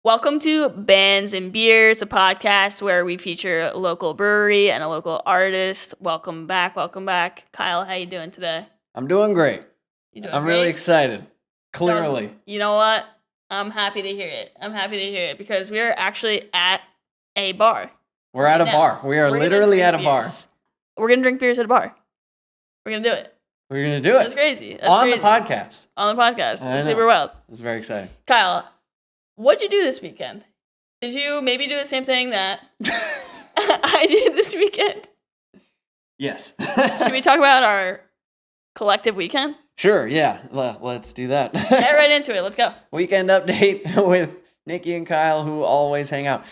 Welcome to Bands and Beers, a podcast where we feature a local brewery and a local artist. Welcome back. Kyle, how you doing today? I'm doing great. You doing I'm great? really excited. Clearly. You know what? I'm happy to hear it because we're actually at a bar. We're at a bar. We are literally at a bar. We're going to drink beers at a bar. We're going to do it. We're going to do it. That's crazy. On the podcast. On the podcast. It's super wild. It's very exciting. Kyle, what'd you do this weekend? Did you maybe do the same thing that I did this weekend? Yes. Should we talk about our collective weekend? Sure, yeah. Let's do that. Get right into it. Let's go. Weekend update with Nikki and Kyle, who always hang out.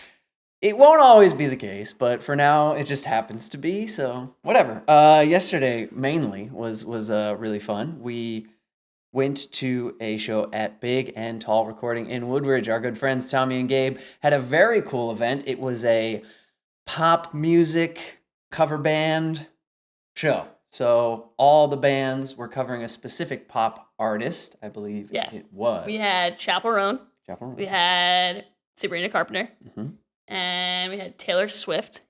It won't always be the case, but for now, it just happens to be, so whatever. Yesterday, mainly, was really fun. We went to a show at Big and Tall Recording in Woodridge. Our good friends Tommy and Gabe had a very cool event. It was a pop music cover band show. So all the bands were covering a specific pop artist, I believe it was. We had Chappell Roan. We had Sabrina Carpenter. Mm-hmm. And we had Taylor Swift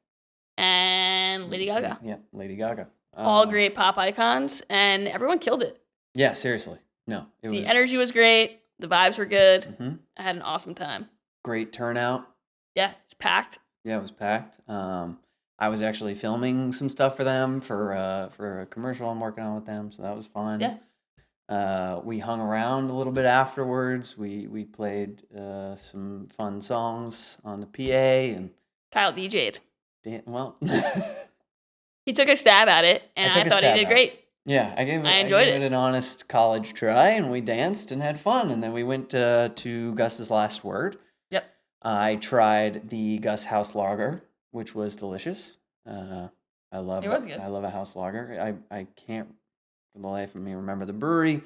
and Lady Gaga. Yeah, Lady Gaga. All great pop icons, and everyone killed it. Yeah, seriously. No, the energy was great. The vibes were good. Mm-hmm. I had an awesome time. Great turnout. Yeah, it's packed. Yeah, it was packed. I was actually filming some stuff for them for a commercial I'm working on with them, so that was fun. Yeah. We hung around a little bit afterwards. We played some fun songs on the PA, and Kyle DJ'd. Well, he took a stab at it, and I thought he did great. Yeah, I enjoyed it an honest college try, and we danced and had fun, and then we went to Gus's Last Word. Yep. I tried the Gus House Lager, which was delicious. It was good. I love a house lager. I can't for the life of me remember the brewery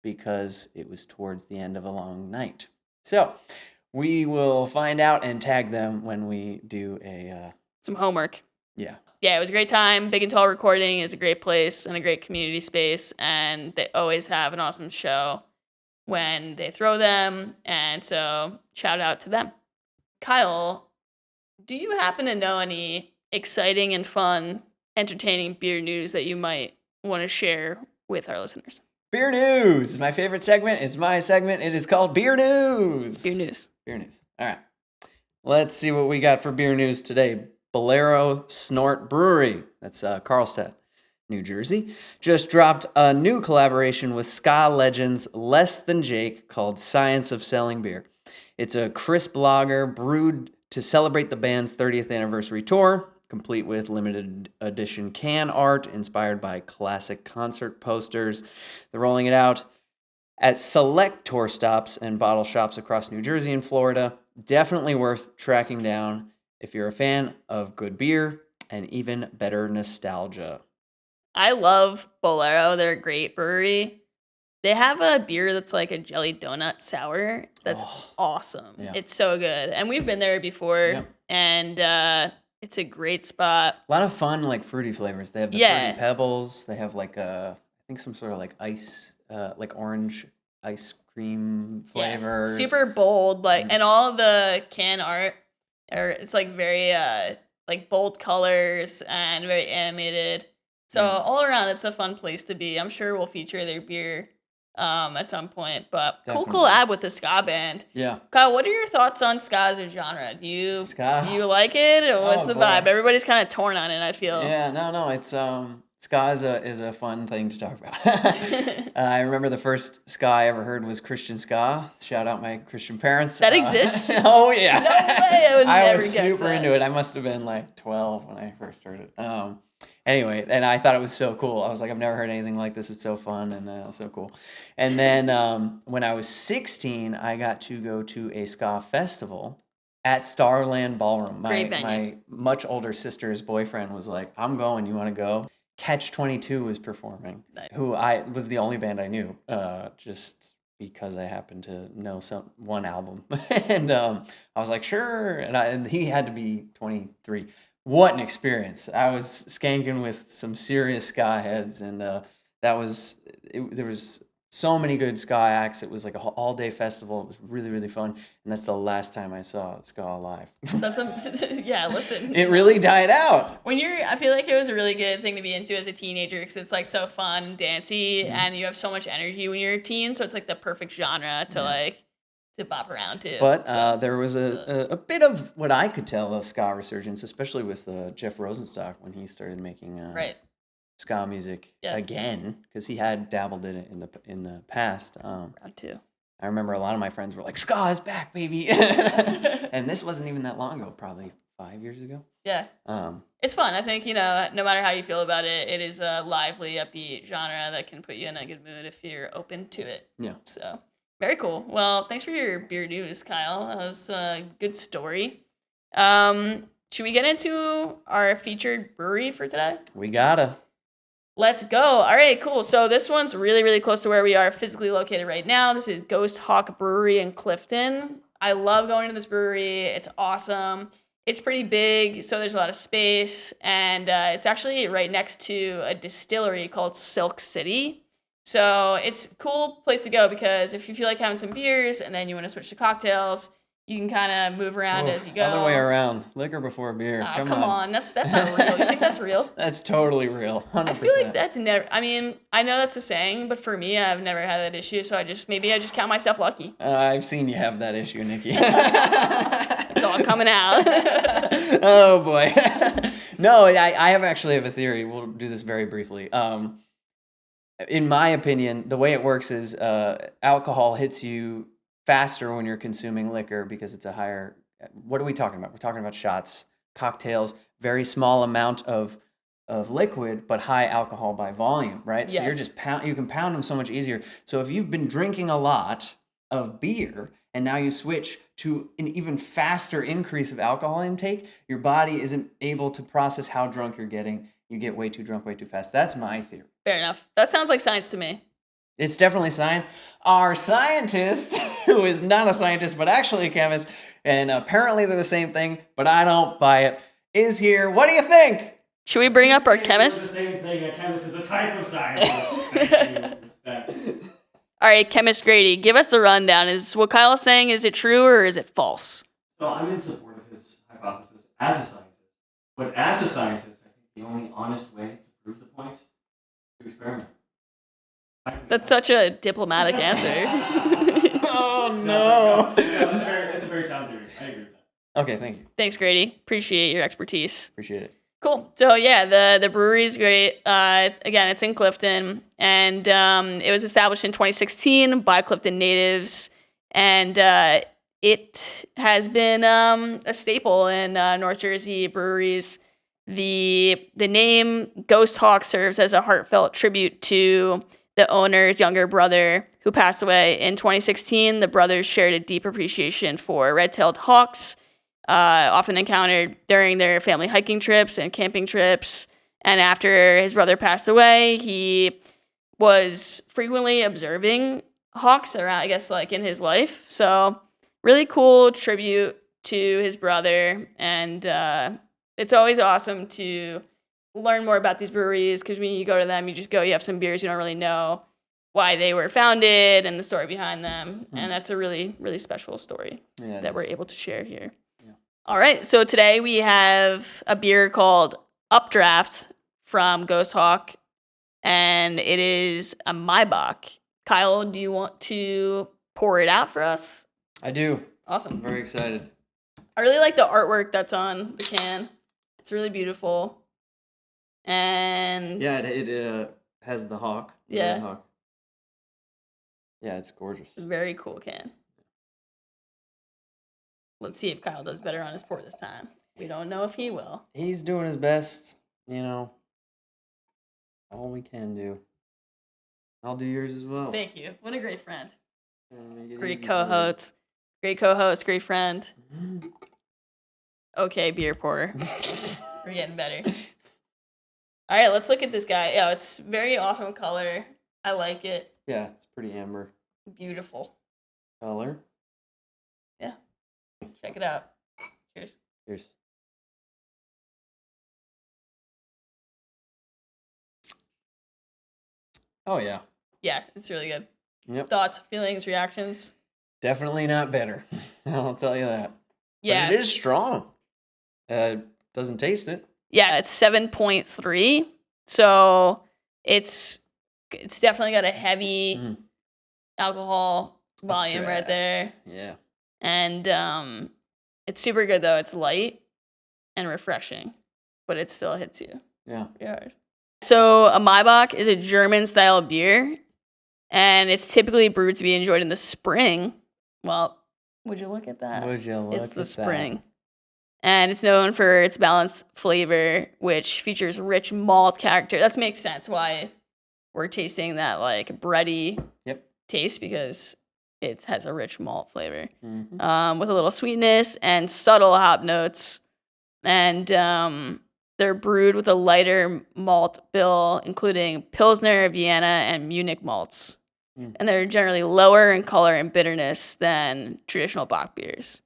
because it was towards the end of a long night. So we will find out and tag them when we do some homework. Yeah. Yeah, it was a great time. Big and Tall Recording is a great place and a great community space, and they always have an awesome show when they throw them, and so shout out to them. Kyle, do you happen to know any exciting and fun, entertaining beer news that you might want to share with our listeners? Beer news! My favorite segment is my segment. It is called Beer News. Beer news. Beer news. All right. Let's see what we got for beer news today. Bolero Snort Brewery, that's Carlstadt, New Jersey, just dropped a new collaboration with ska legends Less Than Jake called Science of Selling Beer. It's a crisp lager brewed to celebrate the band's 30th anniversary tour, complete with limited edition can art inspired by classic concert posters. They're rolling it out at select tour stops and bottle shops across New Jersey and Florida. Definitely worth tracking down if you're a fan of good beer and even better nostalgia. I love Bolero. They're a great brewery. They have a beer that's like a jelly donut sour. That's awesome. Yeah. It's so good. And we've been there before, and it's a great spot. A lot of fun, like fruity flavors. They have the fruity pebbles. They have like I think some sort of like ice, like orange ice cream flavors. Yeah. Super bold, and all the can art. It's like very like bold colors and very animated. So all around, it's a fun place to be. I'm sure we'll feature their beer at some point. But Definitely. Cool collab with the ska band. Yeah. Kyle, what are your thoughts on ska as a genre? Do you like it, or what's the vibe? Everybody's kind of torn on it, I feel. Yeah, no, it's ska is a fun thing to talk about. I remember the first ska I ever heard was Christian ska. Shout out my Christian parents. That exists? Oh, yeah. No way. I would never guess that. I was super into it. I must have been like 12 when I first heard it. Anyway, and I thought it was so cool. I was like, I've never heard anything like this. It's so fun and so cool. And then when I was 16, I got to go to a ska festival at Starland Ballroom. My much older sister's boyfriend was like, I'm going. You want to go? Catch-22 was performing, who was the only band I knew, just because I happened to know one album. And I was like, sure. And he had to be 23. What an experience. I was skanking with some serious ska heads, and there was so many good ska acts. It was like a all-day festival. It was really, really fun. And that's the last time I saw ska live. That's yeah. Listen, It really died out. I feel like it was a really good thing to be into as a teenager because it's like so fun and dancey, and you have so much energy when you're a teen. So it's like the perfect genre to bop around to. But So, there was a bit of what I could tell of ska resurgence, especially with Jeff Rosenstock when he started making right. ska music again, because he had dabbled in it in the past. Round two. I remember a lot of my friends were like, "Ska is back, baby," and this wasn't even that long ago, probably 5 years ago. Yeah. It's fun. I think, no matter how you feel about it, it is a lively, upbeat genre that can put you in a good mood if you're open to it. Yeah. So, very cool. Well, thanks for your beer news, Kyle. That was a good story. Should we get into our featured brewery for today? We gotta. Let's go. All right, cool. So this one's really, really close to where we are physically located right now. This is Ghost Hawk Brewery in Clifton. I love going to this brewery. It's awesome. It's pretty big, so there's a lot of space, and it's actually right next to a distillery called Silk City. So it's a cool place to go because if you feel like having some beers and then you want to switch to cocktails, you can kind of move around as you go. Other way around. Liquor before beer. Come on. That's not real. You think that's real? That's totally real. 100%. I feel like that's never. I mean, I know that's a saying, but for me, I've never had that issue. So maybe I just count myself lucky. I've seen you have that issue, Nikki. It's all coming out. Oh boy. No, I have a theory. We'll do this very briefly. In my opinion, the way it works is alcohol hits you faster when you're consuming liquor because it's a higher. What are we talking about? We're talking about shots, cocktails, very small amount of liquid, but high alcohol by volume, right? Yes. So you're just you can pound them so much easier. So if you've been drinking a lot of beer and now you switch to an even faster increase of alcohol intake, your body isn't able to process how drunk you're getting. You get way too drunk way too fast. That's my theory. Fair enough. That sounds like science to me. It's definitely science. Our scientist, who is not a scientist but actually a chemist, and apparently they're the same thing, but I don't buy it, is here. What do you think? Should we bring up our chemist? The same thing. A chemist is a type of scientist. Thank you. All right, Chemist Grady, give us the rundown. Is what Kyle is saying, is it true or is it false? So I'm in support of his hypothesis as a scientist. But as a scientist, I think the only honest way to prove the point is to experiment. That's such a diplomatic answer. Oh, no. That's a very sound theory. I agree with that. Okay, thank you. Thanks, Grady. Appreciate your expertise. Appreciate it. Cool. So yeah, the brewery is great. Again, it's in Clifton, and it was established in 2016 by Clifton natives, and it has been a staple in North Jersey breweries. The name Ghost Hawk serves as a heartfelt tribute to the owner's younger brother who passed away in 2016. The brothers shared a deep appreciation for red-tailed hawks, often encountered during their family hiking trips and camping trips. And after his brother passed away, he was frequently observing hawks around, I guess, like in his life. So really cool tribute to his brother. And it's always awesome to learn more about these breweries because when you go to them, you have some beers you don't really know why they were founded and the story behind them. And that's a really, really special story that we're able to share here. All right, so today we have a beer called Updraft from Ghost Hawk, and it is a Maibock. Kyle, do you want to pour it out for us? I do. Awesome. I'm very excited. I really like the artwork that's on the can. It's really beautiful. And Yeah, it has the hawk. The Yeah. red hawk. Yeah, it's gorgeous. very cool can. Let's see if Kyle does better on his pour this time. We don't know if he will. He's doing his best, all we can do. I'll do yours as well. Thank you. What a great friend. Make it Great easy for you. co-host. Great co-host. Great friend. Mhm. Okay, beer pourer. We're getting better. All right, let's look at this guy. Yeah, it's very awesome color. I like it. Yeah, it's pretty amber Beautiful. color. Yeah. Check it out. Cheers. Cheers. Oh yeah. Yeah, it's really good. Yep. Thoughts, feelings, reactions? Definitely not bitter. I'll tell you that. Yeah. But it is strong. Doesn't taste it. Yeah, it's 7.3. So it's definitely got a heavy alcohol volume right Updraft. there. Yeah. And it's super good though. It's light and refreshing, but it still hits you Yeah. pretty hard. So a Maibock is a German style beer, and it's typically brewed to be enjoyed in the spring. Well, would you look at that? Would you look It's the at spring. And it's known for its balanced flavor, which features rich malt character. That makes sense why we're tasting that like bready taste, because it has a rich malt flavor with a little sweetness and subtle hop notes. And they're brewed with a lighter malt bill, including Pilsner, Vienna, and Munich malts. And they're generally lower in color and bitterness than traditional Bock beers.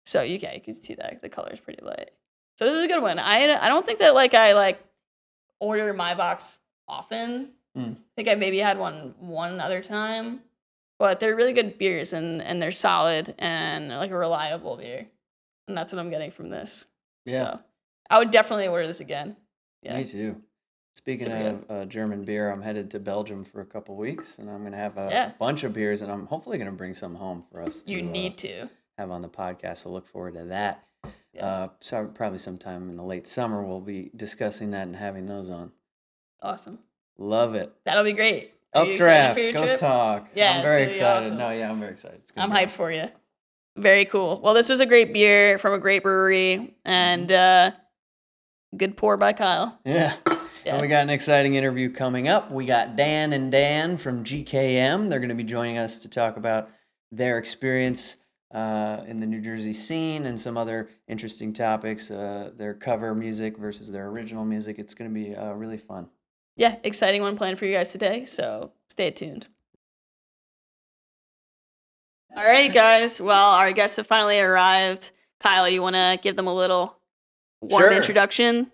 So you can see that the color is pretty light. So this is a good one. I don't think that I order Maibocks often. I think I maybe had one other time, but they're really good beers and they're solid and like a reliable beer, and that's what I'm getting from this. Yeah. So I would definitely order this again. Yeah. Me too. Speaking of German beer, I'm headed to Belgium for a couple weeks, and I'm going to have a bunch of beers, and I'm hopefully going to bring some home for us to You need to have on the podcast, so look forward to that. Yeah. So probably sometime in the late summer, we'll be discussing that and having those on. Awesome. Love it. That'll be great. Are you excited Updraft, for your Ghost trip? Hawk. Yeah, I'm it's very gonna be excited. awesome. No, yeah, I'm very excited. I'm hyped for you. Very cool. Well, this was a great beer from a great brewery, and good pour by Kyle. Yeah. And we got an exciting interview coming up. We got Dan and Dan from GKM. They're going to be joining us to talk about their experience in the New Jersey scene and some other interesting topics, their cover music versus their original music. It's going to be really fun. Yeah, exciting one planned for you guys today, so stay tuned. All right, guys. Well, our guests have finally arrived. Kyle, you want to give them a little warm introduction?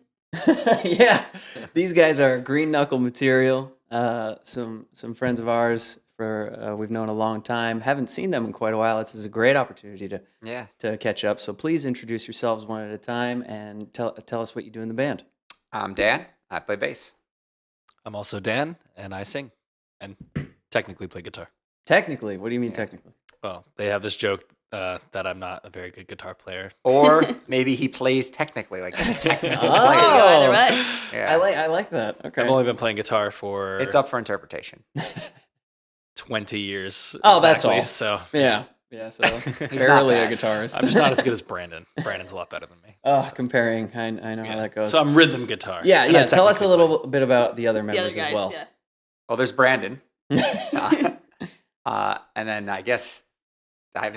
Yeah, these guys are Green Knuckle Material, some friends of ours we've known a long time. Haven't seen them in quite a while. This is a great opportunity to catch up. So please introduce yourselves one at a time and tell us what you do in the band. I'm Dan. I play bass. I'm also Dan, and I sing and technically play guitar. Technically? What do you mean technically? Well, they have this joke that I'm not a very good guitar player. Or maybe he plays technically, like a technical player. Either way. Yeah. I like that. Okay. I've only been playing guitar for It's up for interpretation. 20 years. Oh, that's all. So Yeah. So He's barely not a bad. guitarist. I'm just not as good as Brandon. Brandon's a lot better than me. Comparing. I know how that goes. So I'm rhythm guitar. Yeah. and I Tell us a technically little bit about the other The other members guys, as well. yeah. Well, there's Brandon. And then I guess,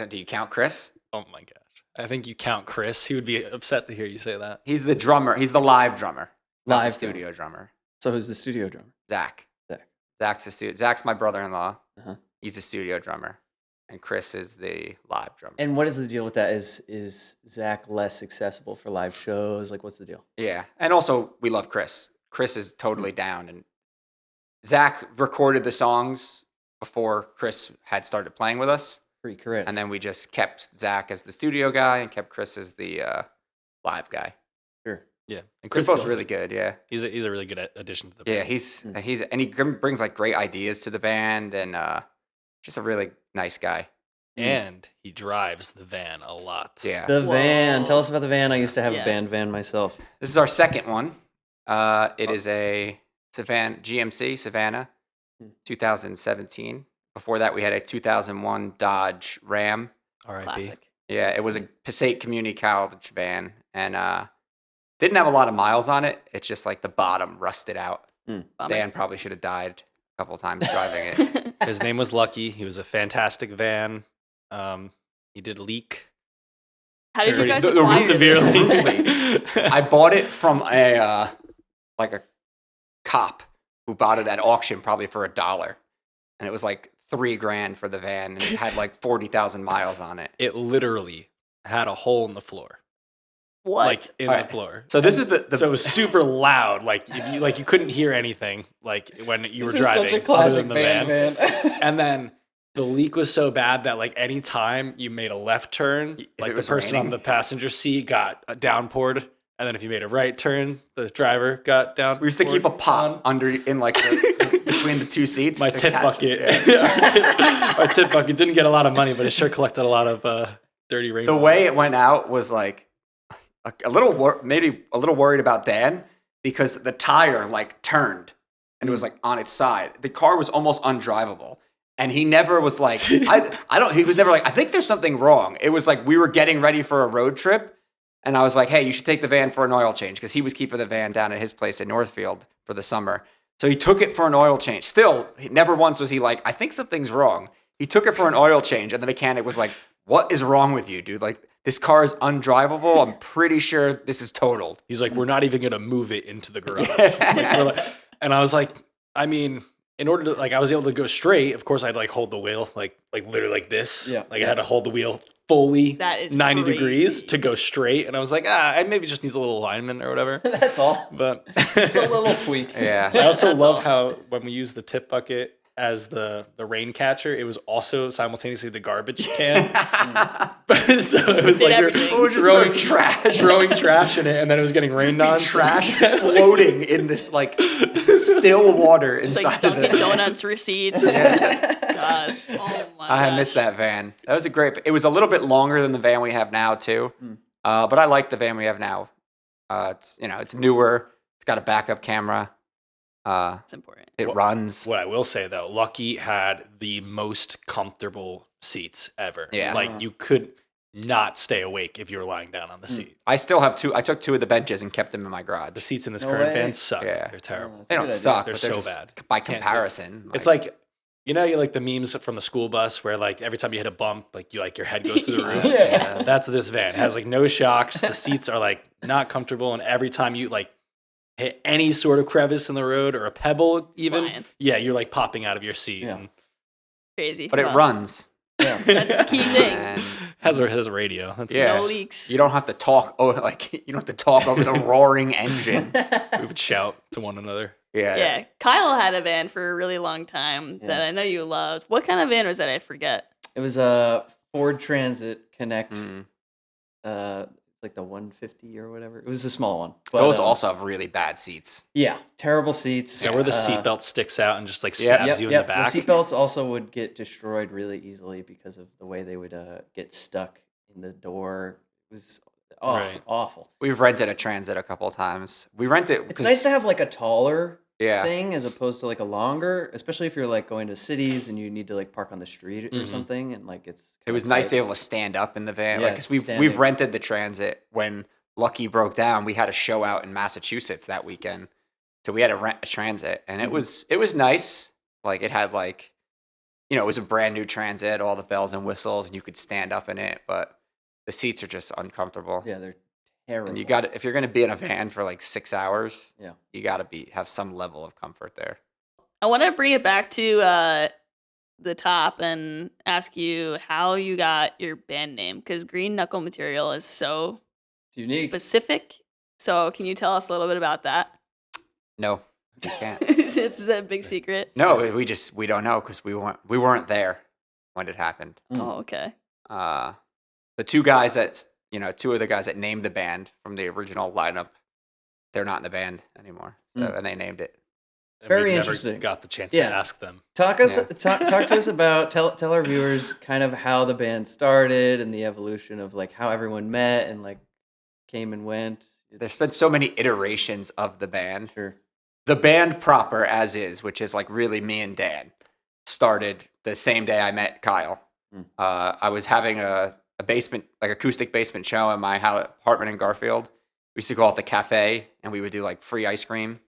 do you count Chris? Oh my gosh. I think you count Chris. He would be upset to hear you say that. He's the drummer. He's the live drummer. Not the Live studio drummer. So who's the studio drummer? Zach. Zach. Zach's my brother-in-law. Uh-huh. He's the studio drummer. And Chris is the live drummer. And what is the deal with that? Is Zach less accessible for live shows? Like, what's the deal? Yeah. And also, we love Chris. Chris is totally down. And Zach recorded the songs before Chris had started playing with us. Free Chris. And then we just kept Zach as the studio guy and kept Chris as the live guy. Sure. Yeah. And They're Chris both kills really it. good, yeah. He's a really good addition to the Yeah, band. he brings like great ideas to the band and just a really nice guy. And he drives the van a lot. Yeah. The van. Whoa. Tell us about the van. I used to have a Yeah. band van myself. This is our second one. It is a GMC Savannah, 2017. Before that, we had a 2001 Dodge Ram. R.I.P. Classic. Yeah, it was a Passaic Community College van, and didn't have a lot of miles on it. It's just like the bottom rusted out. Bummer. Dan probably should have died a couple times driving it. His name was Lucky. He was a fantastic van. He did leak. How did you guys Pretty acquire severely. this? I bought it from a cop who bought it at auction probably for $1, and it was like $3,000 for the van, and it had like 40,000 miles on it. It literally had a hole in the floor. What? Like in All the right. floor. So this is the So it was super loud. Like you couldn't hear anything. Like when you were This is driving. such a classic other than the van. van. And then The leak was so bad that like any time you made a left turn, If like it the was person on raining? the passenger seat got downpoured, and then if you made a right turn, the driver got down. We used to keep a pot under in like between the two seats. My to tip catch bucket. it. Yeah. Our tip bucket didn't get a lot of money, but it sure collected a lot of dirty rain. The way it went out was like a little maybe a little worried about Dan because the tire like turned and it was like on its side. The car was almost undrivable. And he never was like, he was never like, I think there's something wrong. It was like we were getting ready for a road trip. And I was like, hey, you should take the van for an oil change because he was keeping the van down at his place in Northfield for the summer. So he took it for an oil change. Still, never once was he like, I think something's wrong. He took it for an oil change and the mechanic was like, what is wrong with you, dude? Like, this car is undrivable. I'm pretty sure this is totaled. He's like, we're not even going to move it into the garage. And I was like, I mean, in order to, like, I was able to go straight. Of course, I'd like hold the wheel, like literally like this. Yeah. Like I had to hold the wheel fully That is 90 crazy. degrees to go straight. And I was like, it maybe just needs a little alignment or whatever. That's all. But Just a little tweak. Yeah. I also That's love all. how when we use the tip bucket as the rain catcher, it was also simultaneously the garbage can. So it was Did like everything. you're Oh, just throwing trash. throwing trash in it, and then it was getting rained on. Trash floating in this like still water It's inside like of Dunkin' it. Donuts receipts. God. Oh my I gosh. miss that van. That was a great. It was a little bit longer than the van we have now too, but I like the van we have now. It's it's newer. It's got a backup camera. It's important. It runs. What I will say though, Lucky had the most comfortable seats ever. Yeah. Like you could not stay awake if you were lying down on the seat. I still have two. I took two of the benches and kept them in my The garage. seats in this No current way. van suck. Yeah. They're terrible. That's They a don't good idea. suck, They're but they're so just, bad. by Can't see it. comparison. It's like you like the memes from the school bus where like every time you hit a bump, like your head goes through the roof. Yeah. That's this van. It has like no shocks. The seats are like not comfortable, and every time you like hit any sort of crevice in the road or a pebble, even Flying. you're like popping out of your seat. Yeah. And Crazy. but it Well, runs. Yeah. That's the key thing. And has a radio. That's Yeah. No nice. leaks. you don't have to talk. Oh, like you don't have to talk over the roaring engine. We would shout to one another. Yeah. Yeah. Kyle had a van for a really long time that Yeah. I know you loved. What kind of van was that? I forget. It was a Ford Transit Connect. Mm. Like the 150 or whatever. It was a small one. Those also have really bad seats. Yeah, terrible seats. Yeah, where the Uh, seatbelt sticks out and just like Yep, stabs you in the back. The seatbelts also would get destroyed really easily because of the way they would get stuck in the door. It was Right. awful. We've rented a Transit a couple of times. We rent it. It's nice to have like a taller Yeah. thing as opposed to like a longer, especially if you're like going to cities and you need to like park on the street or Mhm. something, and like it's. It was nice to be able to stand up in the van. Yeah, Like, because we've standing. rented the Transit when Lucky broke down. We had a show out in Massachusetts that weekend, so we had to rent a Transit, and it was nice. Like it had like, it was a brand new Transit, all the bells and whistles, and you could stand up in it. But the seats are just uncomfortable. Yeah, they're terrible. And you got if you're gonna be in a van for like 6 hours, Yeah. you got to have some level of comfort there. I want to bring it back to the top and ask you how you got your band name, because Green Knuckle Material is so It's unique. specific. So can you tell us a little bit about that? No, you can't. It's a big secret. No, we don't know because we weren't there when it happened. Oh, okay. The two guys two of the guys that named the band from the original lineup, they're not in the band anymore, and they named it. And Very we've interesting. Never got the chance Yeah. to ask them. Talk Yeah. to us about tell our viewers kind of how the band started and the evolution of like how everyone met and like came and went. There's been so many iterations of the band. Sure. The band proper, as is, which is like really me and Dan, started the same day I met Kyle. I was having a basement, like acoustic basement show in my apartment in Garfield. We used to call it the cafe, and we would do like free ice cream,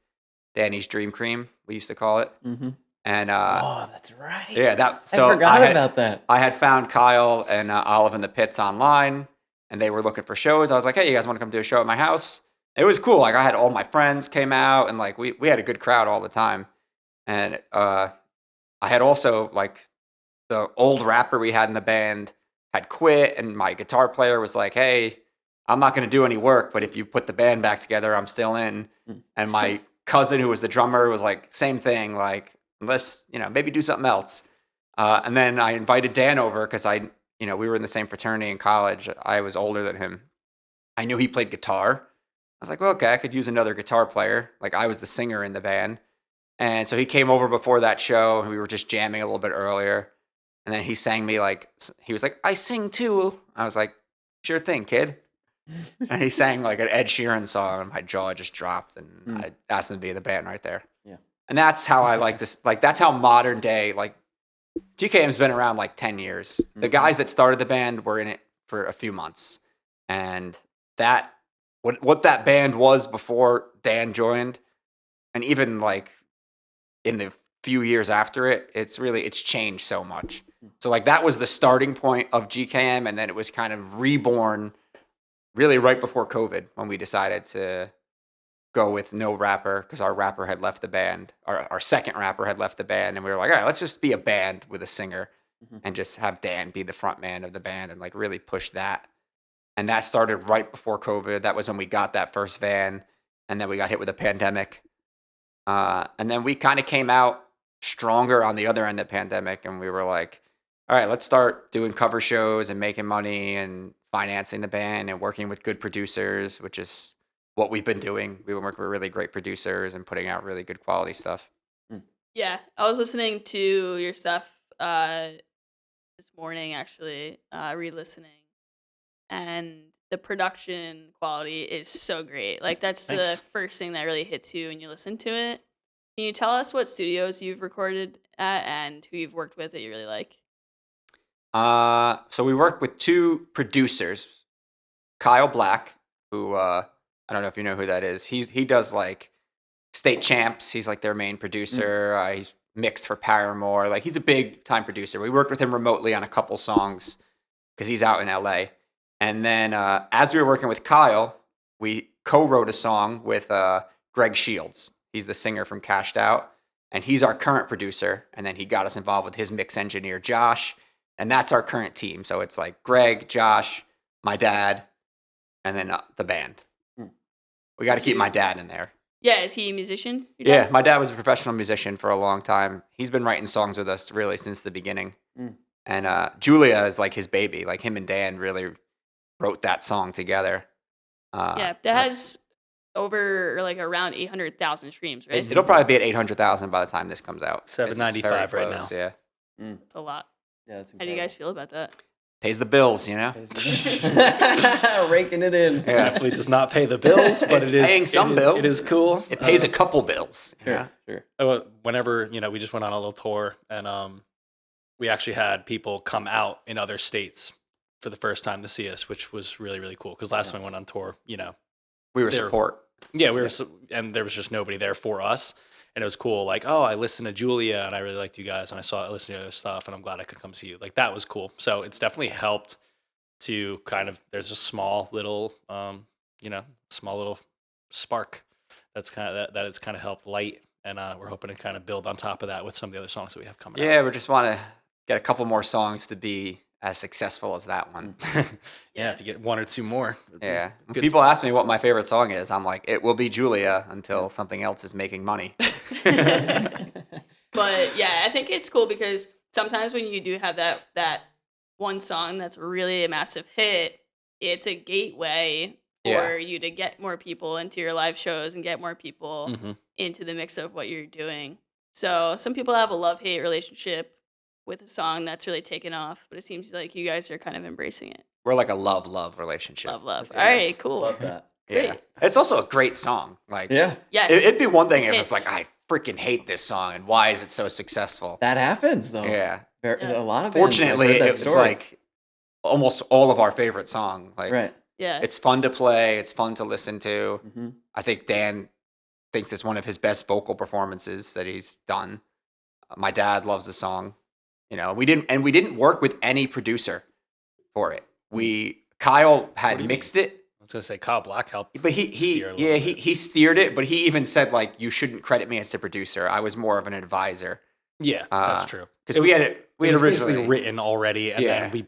Danny's Dream Cream, we used to call it. Mm-hmm. And Oh, that's right. yeah, I forgot about that. I had found Kyle and Olive in the Pits online, and they were looking for shows. I was like, hey, you guys want to come do a show at my house? It was cool. Like I had all my friends came out, and like we had a good crowd all the time. And I had also like the old rapper we had in the band had quit, and my guitar player was like, hey, I'm not going to do any work, but if you put the band back together, I'm still in. And my cousin, who was the drummer, was like, same thing, like, unless, maybe do something else. And then I invited Dan over because we were in the same fraternity in college. I was older than him. I knew he played guitar. I was like, well, okay, I could use another guitar player. Like, I was the singer in the band. And so he came over before that show, and we were just jamming a little bit earlier. And then he sang me he was like, I sing too. I was like, sure thing, kid. And he sang like an Ed Sheeran song, and my jaw just dropped. And I asked him to be in the band right there. Yeah. And that's how I like this. Like, that's how modern day, like, GKM's been around like 10 years. The guys that started the band were in it for a few months. And what that band was before Dan joined, and even like in the few years after it, it's changed so much. So like that was the starting point of GKM, and then it was kind of reborn really right before COVID when we decided to go with no rapper because our rapper had left the band. Our second rapper had left the band, and we were like, all right, let's just be a band with a singer and just have Dan be the front man of the band and like really push that. And that started right before COVID. That was when we got that first van, and then we got hit with a pandemic. And then we kind of came out stronger on the other end of the pandemic, and we were like, all right, let's start doing cover shows and making money and financing the band and working with good producers, which is what we've been doing. We've been working with really great producers and putting out really good quality stuff. Yeah, I was listening to your stuff this morning, actually, re-listening, and the production quality is so great. Like, that's Thanks. the first thing that really hits you when you listen to it. Can you tell us what studios you've recorded at and who you've worked with that you really like? So we work with two producers, Kyle Black, who I don't know if you know who that is. He does like State Champs. He's like their main producer. He's mixed for Paramore. Like, he's a big time producer. We worked with him remotely on a couple songs because he's out in LA. And then as we were working with Kyle, we co-wrote a song with Greg Shields. He's the singer from Cashed Out, and he's our current producer. And then he got us involved with his mix engineer, Josh. And that's our current team. So it's like Greg, Josh, my dad, and then the band. We got to keep my dad in there. Yeah, is he a musician? your Yeah, dad? my dad was a professional musician for a long time. He's been writing songs with us really since the beginning. And Julia is like his baby. Like, him and Dan really wrote that song together. Yeah, that has over, or like, around 800,000 streams, right? It'll probably be at 800,000 by the time this comes out. It's 795 very right close, now. Yeah, That's a lot. Yeah, that's How do you guys feel about that? pays the bills, you know. Raking it in. Yeah. Definitely does not pay the bills, but It's it is paying some it is- bills. It is cool. It pays a couple bills. Yeah. Sure. Whenever we just went on a little tour, and we actually had people come out in other states for the first time to see us, which was really, really cool. Because last time we went on tour, We were They're- support. yeah, and there was just nobody there for us. And it was cool. Like, oh, I listened to Julia and I really liked you guys. And I listened to your other stuff and I'm glad I could come see you. Like, that was cool. So it's definitely helped to kind of, there's a small little, small little spark that's kind of, that it's kind of helped light. And we're hoping to kind of build on top of that with some of the other songs that we have coming out. Yeah, we just want to get a couple more songs to be as successful as that one. Yeah, if you get one or two more. it'd be Yeah. When good. people ask me what my favorite song is, I'm like, it will be Julia until something else is making money. But yeah, I think it's cool because sometimes when you do have that one song that's really a massive hit, it's a gateway for Yeah. you to get more people into your live shows and get more people Mhm. into the mix of what you're doing. So some people have a love-hate relationship with a song that's really taken off, but it seems like you guys are kind of embracing it. We're like a love relationship. Love. That's All right, cool. Love that. Yeah. Great. It's also a great song. Like, Yeah, Yes. it'd be one thing if it's Hits. like, I freaking hate this song and why is it so successful? that happens though. Yeah. Yeah. A lot of bands, I've Fortunately, heard that it's story. like almost all of our favorite song. Like, right. Yeah. it's fun to play. It's fun to listen to. Mhm. I think Dan thinks it's one of his best vocal performances that he's done. My dad loves the song. We didn't work with any producer for it. Kyle had do you mixed it, I was going to say Kyle Black helped. but he steer a little bit. he steered it, but he even said like, you shouldn't credit me as the producer. I was more of an advisor Yeah, that's true. because we had It was originally basically written already, and Yeah. then we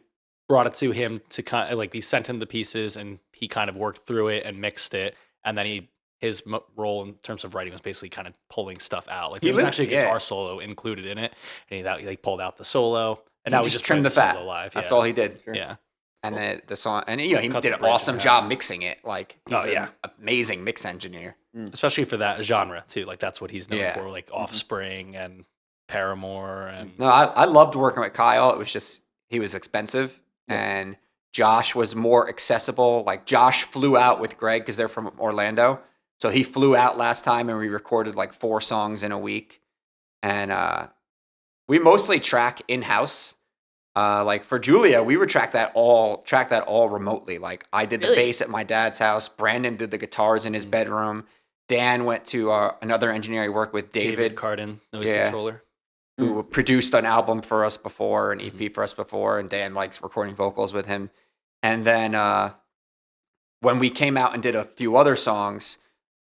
brought it to him to kind of like we sent him the pieces, and he kind of worked through it and mixed it, and then he his role in terms of writing was basically kind of pulling stuff out. Like He there was lived- actually a yeah. guitar solo included in it, and he pulled out the solo, and He now we just just trimmed played the the fat. solo live. That's yeah. all he did. Sure. Yeah. And Cool. the song, and he Cut did the an bridge awesome in job half. mixing it. Like he's Oh, yeah. an amazing mix engineer. Especially for that genre too. Like that's what he's known Yeah. for, like Offspring and Paramore and No, I loved working with Kyle. It was just he was expensive, and Josh was more accessible. Like Josh flew out with Greg because they're from Orlando, so he flew out last time, and we recorded like 4 songs in a week. And we mostly track in house. Like for Julia, we would track that all remotely. Like I did the Really? bass at my dad's house. Brandon did the guitars in his bedroom. Dan went to another engineer he worked with, David, Cardin, noise Yeah. controller. who produced an album for us before, an EP for us before, and Dan likes recording vocals with him. And then when we came out and did a few other songs,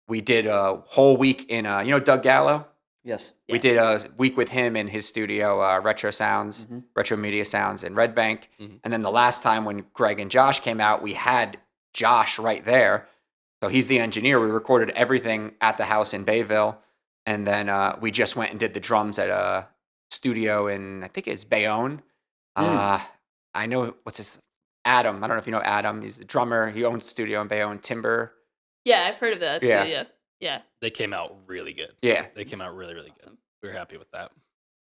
we did a whole week in Doug Gallo. Yes. We Yeah. did a week with him in his studio, Retro Sounds, Retro Media Sounds in Red Bank. And then the last time when Greg and Josh came out, we had Josh right there. So he's the engineer. We recorded everything at the house in Bayville. And then we just went and did the drums at a studio in, I think it's Bayonne. I know, Adam. I don't know if you know Adam. He's the drummer. He owns a studio in Bayonne, Timber. Yeah, I've heard of that. Yeah. Yeah. They came out really good. Yeah. They came out really, really good. Awesome. We were happy with that.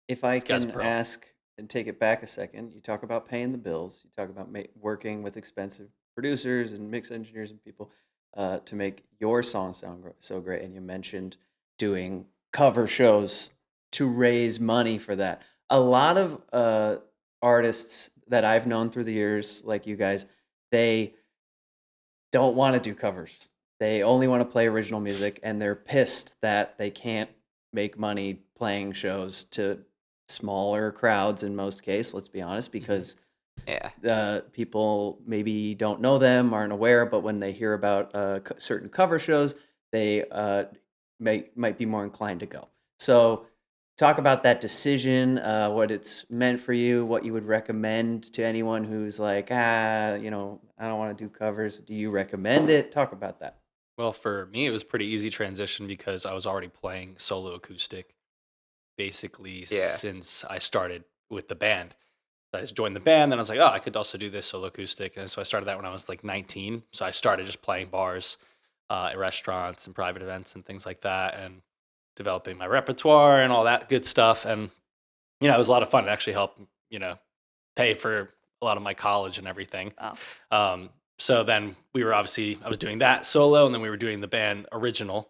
If I This guy's can pro. ask and take it back a second, you talk about paying the bills. You talk about working with expensive producers and mix engineers and people to make your song sound so great. And you mentioned doing cover shows to raise money for that. A lot of artists that I've known through the years, like you guys, they don't want to do covers. They only want to play original music, and they're pissed that they can't make money playing shows to smaller crowds in most cases, let's be honest, because Yeah. people maybe don't know them, aren't aware, but when they hear about certain cover shows, they might be more inclined to go. So talk about that decision, what it's meant for you, what you would recommend to anyone who's like, I don't want to do covers. Do you recommend it? Talk about that. Well, for me, it was a pretty easy transition because I was already playing solo acoustic basically Yeah. since I started with the band. I joined the band, then I was like, oh, I could also do this solo acoustic. And so I started that when I was like 19. So I started just playing bars at restaurants and private events and things like that and developing my repertoire and all that good stuff. And, it was a lot of fun. It actually helped, pay for a lot of my college and everything. Wow. So then I was doing that solo, and then we were doing the band original,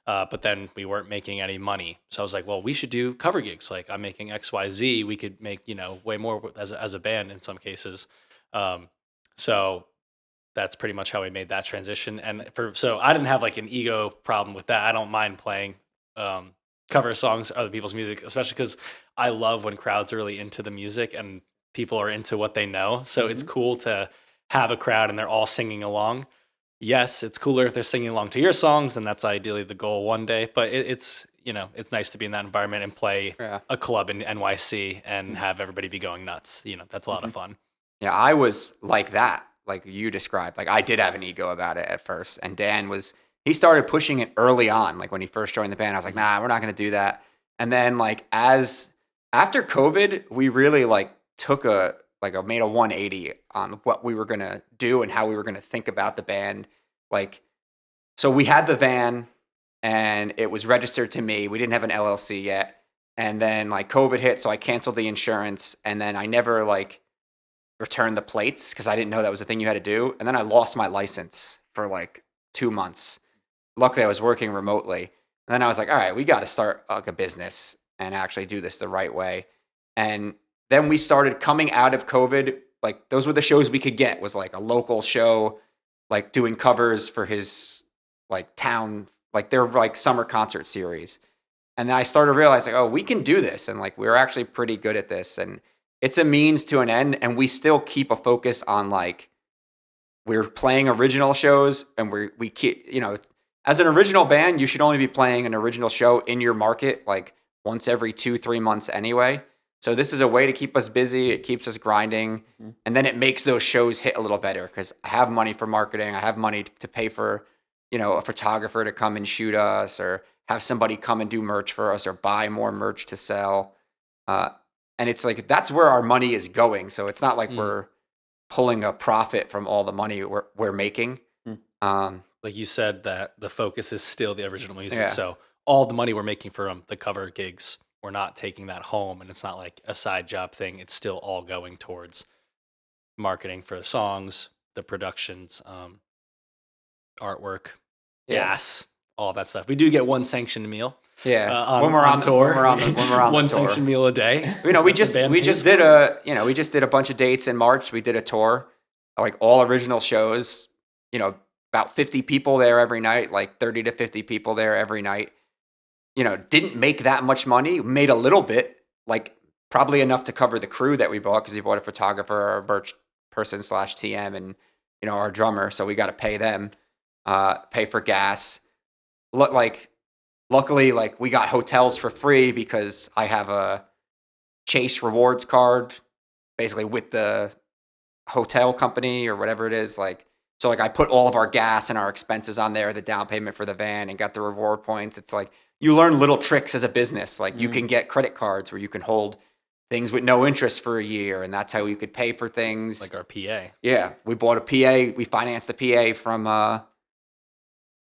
but then we weren't making any money. So I was like, well, we should do cover gigs. Like I'm making XYZ. We could make, way more as a band in some cases. So that's pretty much how we made that transition. And so I didn't have like an ego problem with that. I don't mind playing cover songs, other people's music, especially because I love when crowds are really into the music and people are into what they know. So it's cool to have a crowd and they're all singing along. Yes, it's cooler if they're singing along to your songs, and that's ideally the goal one day. But it's nice to be in that environment and play a club in NYC and have everybody be going nuts. That's a lot of fun. Yeah, I was like that, like you described. Like I did have an ego about it at first, and he started pushing it early on. Like when he first joined the band, I was like, nah, we're not going to do that. And then like after COVID, we really like made a 180 on what we were going to do and how we were going to think about the band. Like, so we had the van and it was registered to me. We didn't have an LLC yet. And then like COVID hit, so I canceled the insurance, and then I never like returned the plates because I didn't know that was a thing you had to do. And then I lost my license for like 2 months. Luckily I was working remotely. And then I was like, all right, we got to start like a business and actually do this the right way. And then we started coming out of COVID. Like those were the shows we could get, was like a local show, like doing covers for his like town, like their like summer concert series. And then I started realizing, oh, we can do this. And like, we're actually pretty good at this. And it's a means to an end. And we still keep a focus on like, we're playing original shows, and we keep, as an original band, you should only be playing an original show in your market like once every 2-3 months anyway. So this is a way to keep us busy. It keeps us grinding. And then it makes those shows hit a little better because I have money for marketing. I have money to pay for a photographer to come and shoot us, or have somebody come and do merch for us, or buy more merch to sell. And it's like, that's where our money is going. So it's not like we're pulling a profit from all the money we're making. Like you said, that the focus is still the original music. Yeah. So all the money we're making from the cover gigs, we're not taking that home, and it's not like a side job thing. It's still all going towards marketing for the songs, the productions, artwork, gas, all that stuff. We do get one sanctioned meal. Yeah, When we're on tour, when we're on one the tour. sanctioned meal a day. We just did a bunch of dates in March. We did a tour, like all original shows. About 50 people there every night, like 30 to 50 people there every night. Didn't make that much money. Made a little bit, like probably enough to cover the crew that we bought, because we bought a photographer, a merch person / TM, and our drummer. So we got to pay them, pay for gas. Luckily, like, we got hotels for free because I have a Chase rewards card, basically with the hotel company or whatever it is. So I put all of our gas and our expenses on there, the down payment for the van, and got the reward points. It's like, you learn little tricks as a business. Like, you can get credit cards where you can hold things with no interest for a year, and that's how you could pay for things. Like our PA. Yeah, we bought a PA. We financed a PA from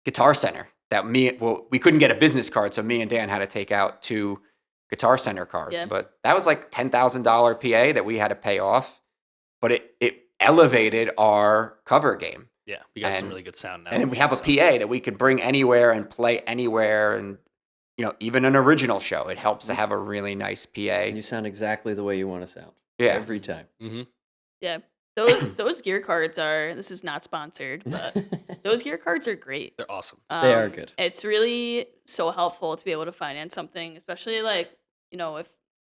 Guitar Center. We couldn't get a business card, so me and Dan had to take out 2 Guitar Center cards. Yeah. But that was like $10,000 PA that we had to pay off. But it elevated our cover game. Yeah, we got some really good sound now. And then we have a PA that we can bring anywhere and play anywhere, and even an original show. It helps to have a really nice PA. And you sound exactly the way you want to sound. Yeah. Every time. Mm-hmm. Yeah. Those gear cards are, this is not sponsored, but those gear cards are great. They're awesome. They are good. It's really so helpful to be able to finance something, especially like, if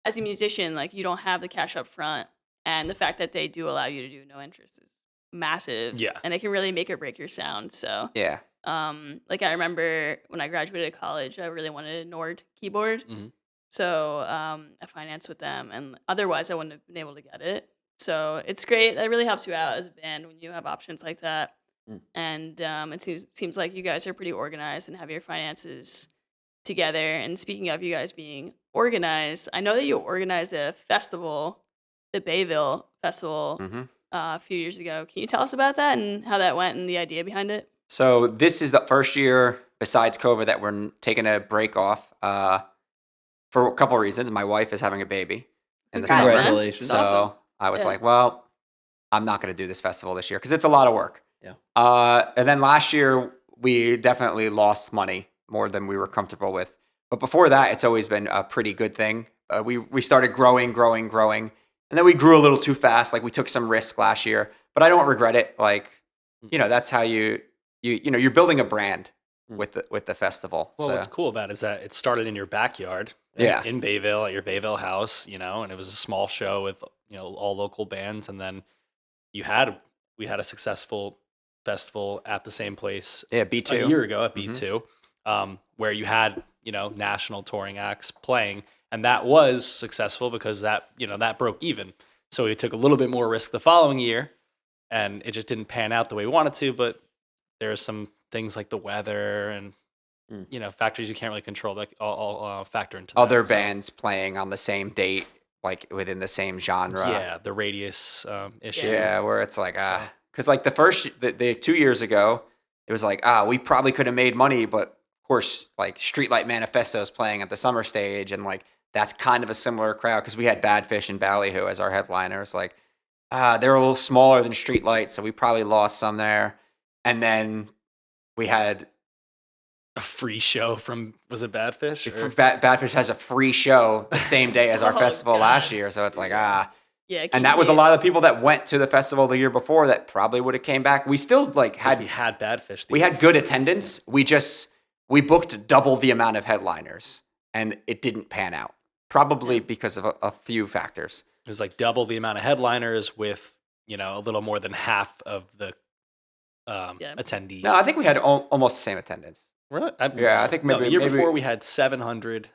as a musician, like, you don't have the cash up front, and the fact that they do allow you to do no interest is massive. Yeah. And it can really make or break your sound. So, Yeah. like, I remember when I graduated college, I really wanted a Nord keyboard. Mhm. So, I financed with them, and otherwise I wouldn't have been able to get it. So it's great. That really helps you out as a band when you have options like that. And it seems like you guys are pretty organized and have your finances together. And speaking of you guys being organized, I know that you organized a festival, the Bayville Festival, a few years ago. Can you tell us about that and how that went and the idea behind it? So this is the first year, besides COVID, that we're taking a break off for a couple of reasons. My wife is having a baby in the Congrats, summer. man. Congratulations. So Awesome. I was Yeah. like, well, I'm not going to do this festival this year because it's a lot of work. Yeah. And then last year, we definitely lost money, more than we were comfortable with. But before that, it's always been a pretty good thing. We started growing, and then we grew a little too fast. Like, we took some risk last year, but I don't regret it. Like, that's how you're building a brand with the festival. Well, so. what's cool about it is that it started in your backyard. Yeah. In Bayville, at your Bayville house, and it was a small show with, all local bands. And then we had a successful festival at the same place Yeah, B2. a year ago at B2, where you had, national touring acts playing. And that was successful because that broke even. So we took a little bit more risk the following year, and it just didn't pan out the way we wanted to. But there are some things like the weather and factors you can't really control that all factor into Other that. So, bands playing on the same date, like within the same genre. yeah, the radius issue. Yeah, where it's like, because like the 2 years ago, it was like, we probably could have made money, but of course, like, Streetlight Manifesto's playing at the summer stage, and like, that's kind of a similar crowd, because we had Badfish and Ballyhoo as our headliners. Like, they're a little smaller than Streetlight, so we probably lost some there. And then we had A free show from, was it Badfish? Or- Badfish has a free show the same day as our Oh, festival God. last year, so it's like, Yeah. And that was a lot of the people that went to the festival the year before that probably would have came back. We still like we had Badfish. we had good attendance. We booked double the amount of headliners, and it didn't pan out. Probably because of a few factors. It was like double the amount of headliners with, a little more than half of the attendees. No, I think we had almost the same attendance. Really? Yeah, I think no, maybe- the year maybe- before we had 700.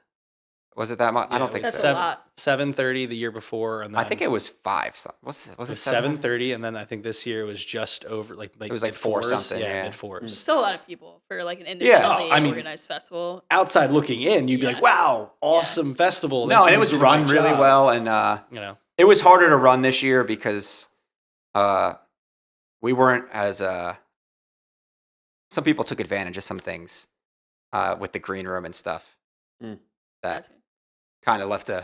Was it that much? I don't think That's so. a lot. 7:30 the year before, and then I think it was 5. Was it was it 7:30, and then I think this year was just over like It was like 4 mid-fours. something, yeah. mid-fours. Still a lot of people for like an Yeah. independently I mean, organized festival. Outside looking in, you'd be Yeah. like, "Wow, awesome festival!" No, and They it was did a run great really job. well, and You know, it was harder to run this year because we weren't as some people took advantage of some things with the green room and stuff Mm. that kind of left a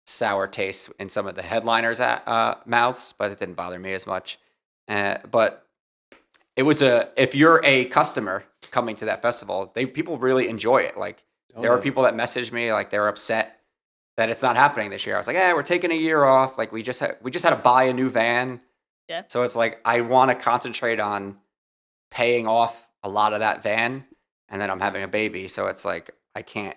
sour taste in some of the headliners' mouths, but it didn't bother me as much. But it was if you're a customer coming to that festival, people really enjoy it. Like there are people that messaged me like they were upset that it's not happening this year. I was like, we're taking a year off. Like we just had to buy a new van. Yeah. So it's like I want to concentrate on paying off a lot of that van, and then I'm having a baby, so it's like I can't.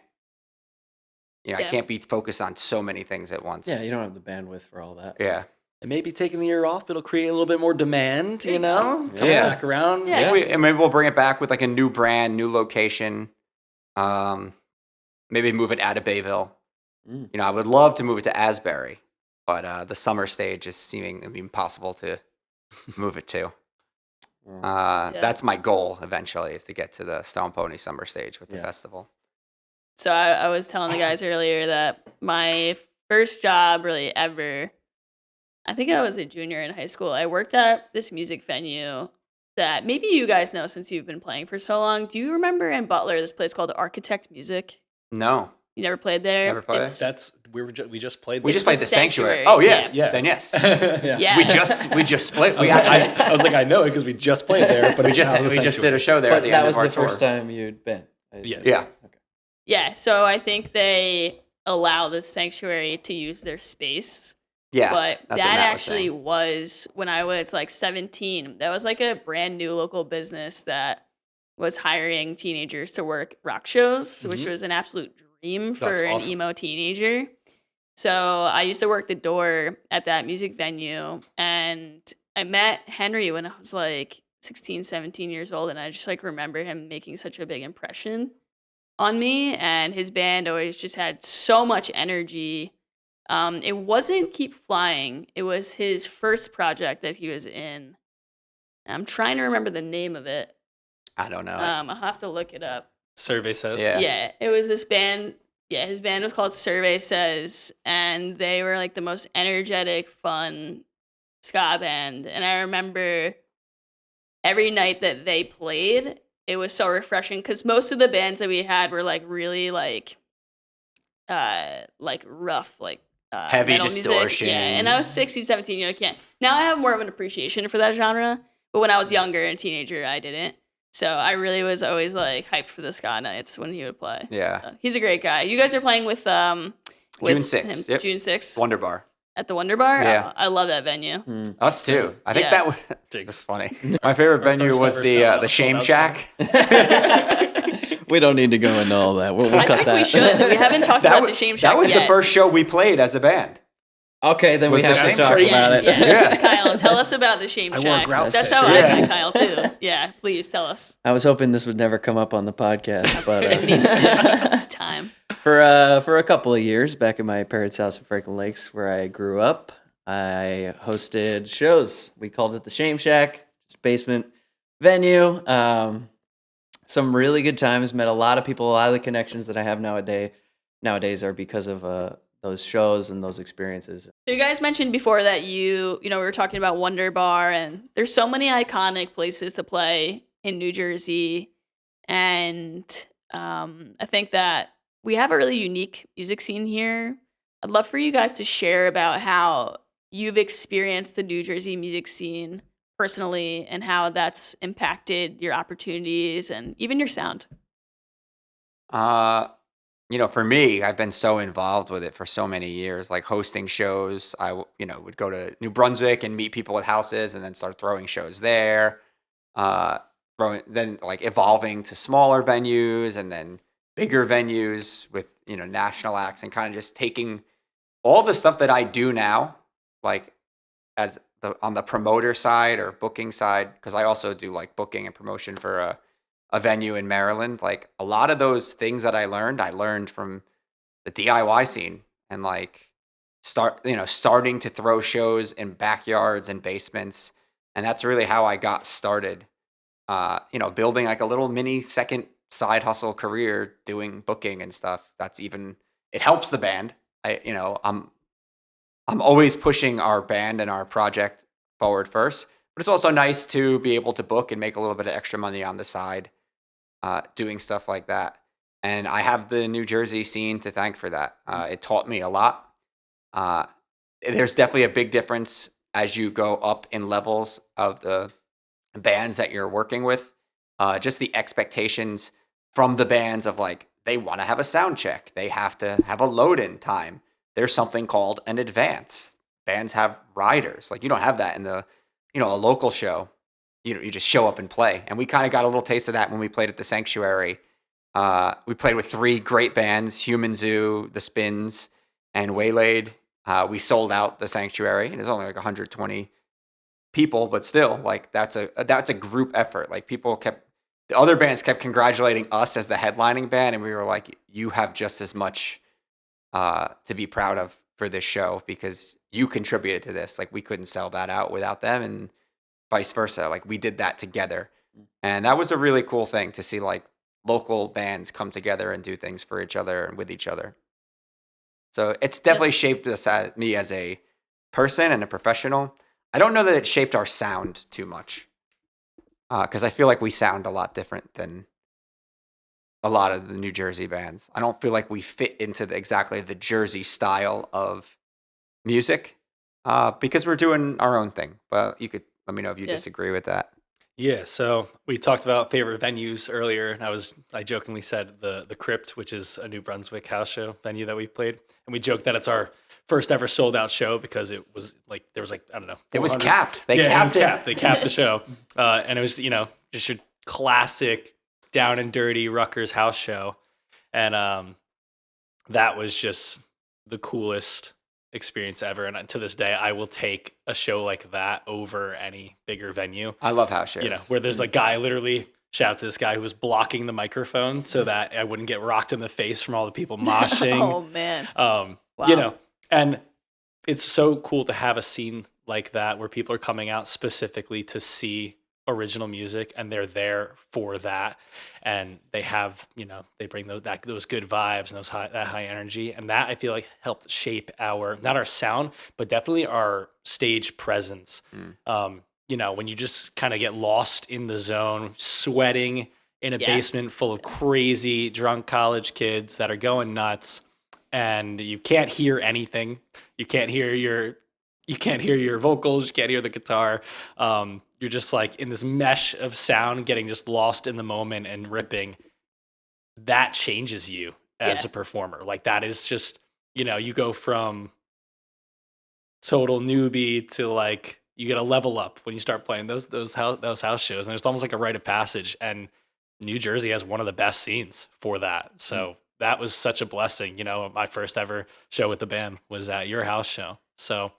I can't be focused on so many things at once. Yeah, you don't have the bandwidth for all that. Yeah. and maybe taking the year off, it'll create a little bit more demand. You know, comes Yeah. back around. Yeah. And maybe we'll bring it back with like a new brand, new location. Maybe move it out of Bayville. Mm. I would love to move it to Asbury, but the summer stage is seeming impossible to move it to. That's my goal eventually, is to get to the Stone Pony summer stage with the festival. So I was telling the guys earlier that my first job really ever, I think I was a junior in high school. I worked at this music venue that maybe you guys know since you've been playing for so long. Do you remember in Butler this place called Architect Music? No. You never played there? Never played. We just played. We this. just played the the Sanctuary. Sanctuary, Oh, yeah. yeah. Then yes. yeah. Yeah. We just played. I was like, I know it because we just played there, but we it's just now the did a Sanctuary. show there at But the that end was of our the tour. first time you'd been. I assume. Yes. Yeah. Okay. Yeah, so I think they allow the Sanctuary to use their space. Yeah. But that's what that Matt was actually saying. was when I was like 17. That was like a brand new local business that was hiring teenagers to work rock shows, which was an absolute dream for That's an awesome. emo teenager. So I used to work the door at that music venue, and I met Henry when I was like 16, 17 years old, and I just like remember him making such a big impression on me, and his band always just had so much energy. It wasn't Keep Flying. It was his first project that he was in. I'm trying to remember the name of it. I don't know. I'll have to look it up. Survey says. Yeah. Yeah, it was this band. Yeah, his band was called Survey Says, and they were like the most energetic, fun ska band. And I remember every night that they played, it was so refreshing because most of the bands that we had were like really like rough, like Heavy metal music. distortion. Yeah, and I was 16, 17, can't. Now I have more of an appreciation for that genre, but when I was younger and a teenager, I didn't. So I really was always like hyped for the ska nights when he would play. Yeah. So he's a great guy. You guys are playing with June 6th. him, Yep. June 6th Wonder Bar. at the Wonder Bar. Yeah. Oh, I love that venue. Mm. Us too. I think Yeah. that was Jigs. funny. My favorite venue first was ever the sold-out Shame sold-out Shack. We don't need to go into all that. We'll I cut think that. we should. We haven't talked about the Shame Shack That was yet. the first show we played as a band. Okay, then we Was have the to Shame talk Shack? about it. Yeah. Yeah. Kyle, tell us about the Shame I wore a Shack. grout That's fit. how I Yeah. met Kyle too. Yeah, please tell us. I was hoping this would never come up on the podcast, but It needs to. It's time. for a couple of years back in my parents' house in Franklin Lakes, where I grew up, I hosted shows. We called it the Shame Shack, just a basement venue. Some really good times. Met a lot of people. A lot of the connections that I have nowadays are because of those shows and those experiences. So you guys mentioned before that you know, we were talking about Wonder Bar, and there's so many iconic places to play in New Jersey, and I think that we have a really unique music scene here. I'd love for you guys to share about how you've experienced the New Jersey music scene personally and how that's impacted your opportunities and even your sound. For me, I've been so involved with it for so many years, like hosting shows. I would go to New Brunswick and meet people with houses, and then start throwing shows there. Then like evolving to smaller venues, and then bigger venues with national acts, and kind of just taking all the stuff that I do now, like on the promoter side or booking side, because I also do like booking and promotion for a venue in Maryland. Like a lot of those things that I learned from DIY scene and like starting to throw shows in backyards and basements. And that's really how I got started. Building like a little mini second side hustle career doing booking and stuff. It helps the band. I'm always pushing our band and our project forward first, but it's also nice to be able to book and make a little bit of extra money on the side, doing stuff like that. And I have the New Jersey scene to thank for that. It taught me a lot. There's definitely a big difference as you go up in levels of the bands that you're working with. Just the expectations from the bands of like, they want to have a sound check. They have to have a load in time. There's something called an advance. Bands have riders. Like you don't have that in a local show. You just show up and play. And we kind of got a little taste of that when we played at the Sanctuary. We played with 3 great bands, Human Zoo, The Spins, and Waylaid. We sold out the Sanctuary, and there's only like 120 people, but still, like that's a group effort. Like the other bands kept congratulating us as the headlining band, and we were like, you have just as much to be proud of for this show because you contributed to this. Like we couldn't sell that out without them, and vice versa. Like we did that together, and that was a really cool thing to see. Like local bands come together and do things for each other and with each other. So it's definitely shaped me as a person and a professional. I don't know that it shaped our sound too much because I feel like we sound a lot different than a lot of the New Jersey bands. I don't feel like we fit into exactly the Jersey style of music because we're doing our own thing. But you could let me know if you disagree with that. Yeah, so we talked about favorite venues earlier, and I jokingly said the Crypt, which is a New Brunswick house show venue that we played, and we joked that it's our first ever sold out show because it was like there was like I don't know, it was 400 capped. They capped the show, and it was just your classic down and dirty Rutgers house show, and that was just the coolest experience ever. And to this day, I will take a show like that over any bigger venue. I love house shows. Where there's a guy literally, shout out to this guy who was blocking the microphone so that I wouldn't get rocked in the face from all the people moshing. Oh man. Wow. And it's so cool to have a scene like that where people are coming out specifically to see original music and they're there for that, and they have they bring those good vibes and that high energy, and that I feel like helped shape not our sound but definitely our stage presence. When you just kind of get lost in the zone, sweating in a basement full of crazy drunk college kids that are going nuts, and you can't hear anything, you can't hear your vocals, you can't hear the guitar. You're just like in this mesh of sound, getting just lost in the moment and ripping. That changes you as a performer. Like that is just, you go from total newbie to like, you get a level up when you start playing those house shows. And it's almost like a rite of passage. And New Jersey has one of the best scenes for that. So that was such a blessing. My first ever show with the band was at your house show. So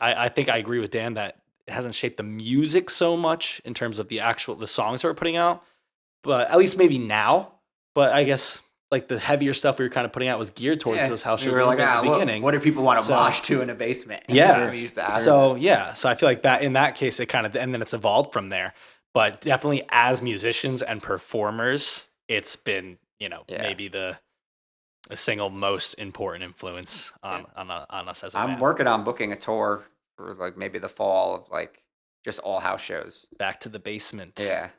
I think I agree with Dan that it hasn't shaped the music so much in terms of the songs that we're putting out, but at least maybe now. But I guess like the heavier stuff we were kind of putting out was geared towards those house shows at the beginning. What do people want to mosh to in a basement? Yeah. So I feel like that in that case, it kind of, and then it's evolved from there. But definitely as musicians and performers, it's been, maybe the single most important influence on us as a band. I'm working on booking a tour for like maybe the fall of like just all house shows. Back to the basement. Yeah.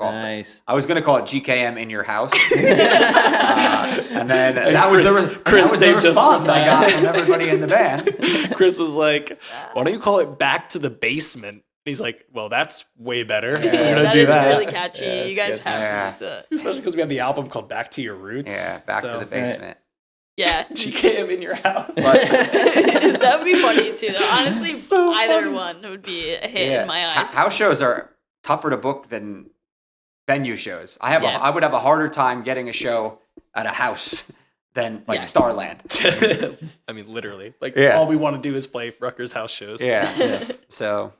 Nice. I was gonna call it GKM in your house, and then that was the response I got from everybody in the band. Chris was like, "Why don't you call it Back to the Basement?" He's like, "Well, that's way better. That is really catchy. You guys have to use it, especially because we have the album called Back to Your Roots." Yeah, Back to the Basement. Right. Yeah, GKM in your house. That would be funny too. Though. Honestly, either one would be a hit in my eyes. House shows are tougher to book than venue shows. I would have a harder time getting a show at a house than like Starland. I mean, literally. Like all we want to do is play Rutgers house shows. Yeah. So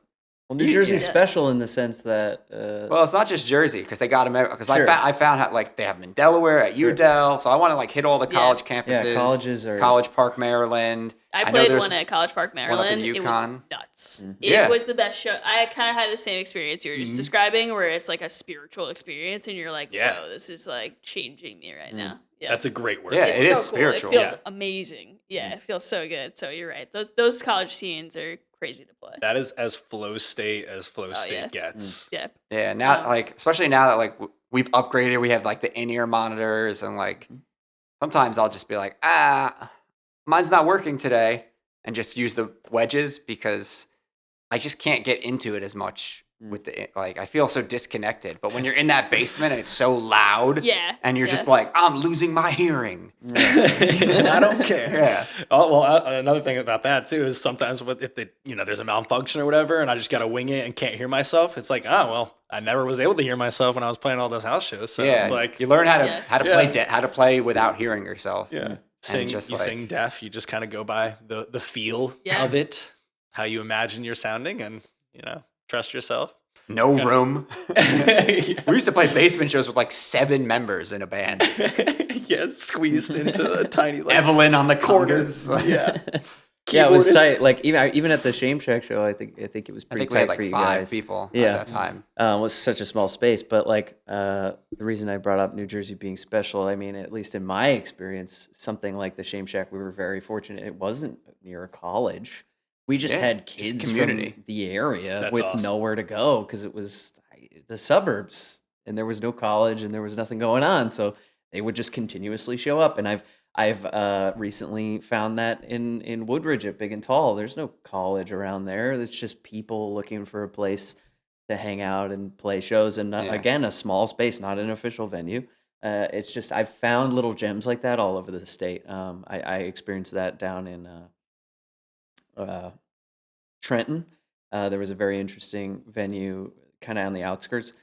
Well, New Jersey's Yeah. special in the sense that Well, it's not just Jersey because they got them because Sure. I found how, like they have them in Delaware at Sure. UDel, so I want to like hit all the Yeah. college campuses. colleges are College Park, Maryland. I know played there's one at College Park, one up Maryland. in It was UConn. nuts. Mhm. It Yeah. was the best show. I kind of had the same experience you were just describing, where it's like a spiritual experience, and you're like, Yeah. "Whoa, this is like changing me right now." Yeah, That's a great word. Yeah, it's it is so cool. spiritual. It feels Yeah. amazing. Yeah, it feels so good. So you're right. Those college scenes are crazy to play. That is as flow state as flow state yeah. gets. Yeah, Yeah, now Um, like especially now that like we've upgraded, we have like the in-ear monitors, and like sometimes I'll just be like, mine's not working today, and just use the wedges because I just can't get into it as much with the like I feel so disconnected. But when you're in that basement and it's so loud, yeah, and you're yeah. just like, I'm losing my hearing. I don't care. Yeah. Oh well, another thing about that too is sometimes if there's a malfunction or whatever, and I just gotta wing it and can't hear myself. It's like, oh well, I never was able to hear myself when I was playing all those house shows. So Yeah, it's like, you learn how to Yeah. how to play without hearing yourself. yeah, you just, like- sing deaf. You just kind of go by the feel Yeah. of it, how you imagine you're sounding, and trust yourself. No Yeah. room. Yeah. We used to play basement shows with like 7 members in a band. Yeah, squeezed into a tiny like Evelyn on the corner. corners. Yeah. yeah, it was Keyboardist. tight. Like even at the Shame Shack show, I think it was I pretty think we tight had for like you 5 guys. people Yeah. at that time. It was such a small space, but like the reason I brought up New Jersey being special, I mean, at least in my experience, something like the Shame Shack, we were very fortunate. It wasn't near a college. We just Yeah, had just kids community. from the area That's with awesome. nowhere to go because it was the suburbs and there was no college and there was nothing going on. So they would just continuously show up. And I've recently found that in Woodridge at Big and Tall, there's no college around there. It's just people looking for a place to hang out and play shows. And Yeah. again, a small space, not an official venue. It's just I've found little gems like that all over the state. I experienced that down in Trenton. There was a very interesting venue, kind of on the outskirts,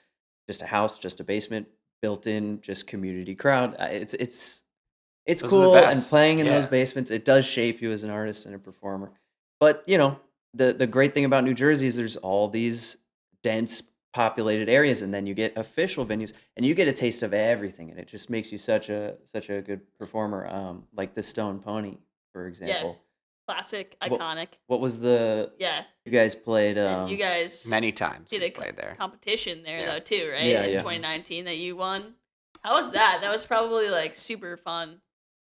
just a house, just a basement, built-in, just community crowd. It's Those are the cool, and best. playing in those Yeah. basements, it does shape you as an artist and a performer. But the great thing about New Jersey is there's all these dense populated areas, and then you get official venues, and you get a taste of everything, and it just makes you such a good performer. Like the Stone Pony, for example. Classic, What- iconic. What was the Yeah, you guys played? and you guys Many times did we a played there. competition there Yeah. though too, right? Yeah, in yeah. 2019 that you won. How was that? That was probably like super fun